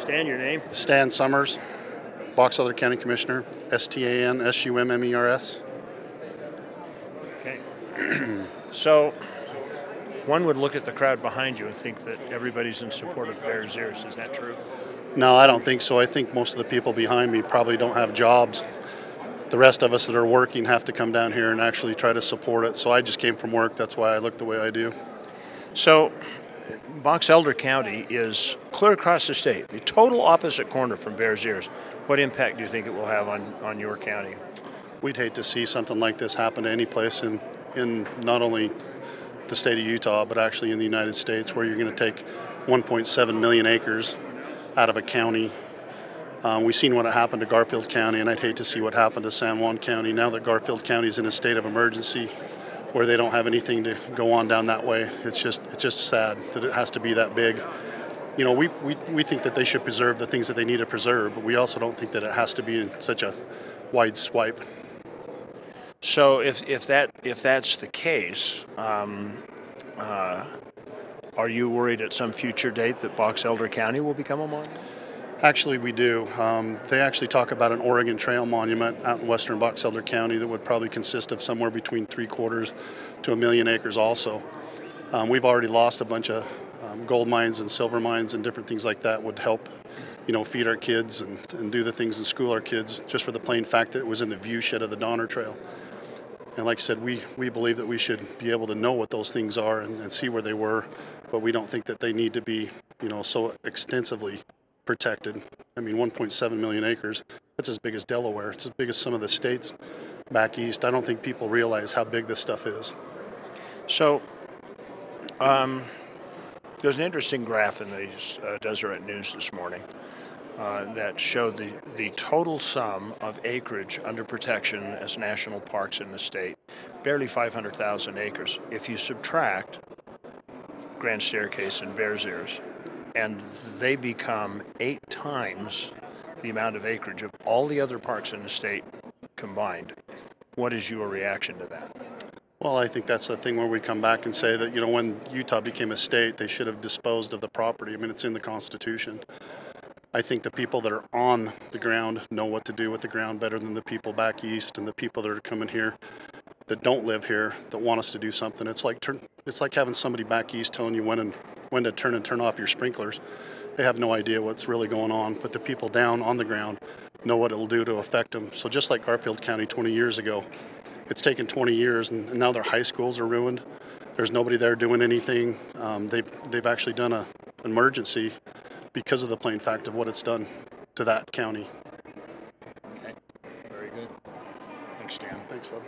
Stan, your name? Stan Summers, Box Elder County Commissioner, STAN-SUMMERS. Okay. So, one would look at the crowd behind you and think that everybody's in support of Bears Ears. Is that true? No, I don't think so. I think most of the people behind me probably don't have jobs. The rest of us that are working have to come down here and actually try to support it. So I just came from work. That's why I look the way I do. So, Box Elder County is clear across the state, the total opposite corner from Bears Ears. What impact do you think it will have on your county? We'd hate to see something like this happen to any place in not only the state of Utah, but actually in the United States, where you're going to take 1.7 million acres out of a county. We've seen what happened to Garfield County, and I'd hate to see what happened to San Juan County now that Garfield County is in a state of emergency where they don't have anything to go on down that way. It's just sad that it has to be that big. You know, we think that they should preserve the things that they need to preserve, but we also don't think that it has to be in such a wide swipe. So if that's the case, are you worried at some future date that Box Elder County will become a monument? Actually, we do. They actually talk about an Oregon Trail monument out in western Box Elder County that would probably consist of somewhere between 3/4 to 1 million acres also. We've already lost a bunch of gold mines and silver mines and different things like that would help, you know, feed our kids and do the things in school our kids, just for the plain fact that it was in the view shed of the Donner Trail. And like I said, we believe that we should be able to know what those things are and see where they were, but we don't think that they need to be, you know, so extensively protected. I mean, 1.7 million acres, that's as big as Delaware. It's as big as some of the states back east. I don't think people realize how big this stuff is. So, there's an interesting graph in the Deseret News this morning that showed the total sum of acreage under protection as national parks in the state, barely 500,000 acres. If you subtract Grand Staircase and Bears Ears, and they become 8 times the amount of acreage of all the other parks in the state combined. What is your reaction to that? Well, I think that's the thing where we come back and say that, you know, when Utah became a state, they should have disposed of the property. I mean, it's in the Constitution. I think the people that are on the ground know what to do with the ground better than the people back east and the people that are coming here that don't live here that want us to do something. It's like having somebody back east telling you when to turn off your sprinklers. They have no idea what's really going on, but the people down on the ground know what it'll do to affect them. So just like Garfield County 20 years ago, it's taken 20 years, and now their high schools are ruined. There's nobody there doing anything. They've actually done an emergency because of the plain fact of what it's done to that county. Okay, very good. Thanks, Dan. Thanks, Bob.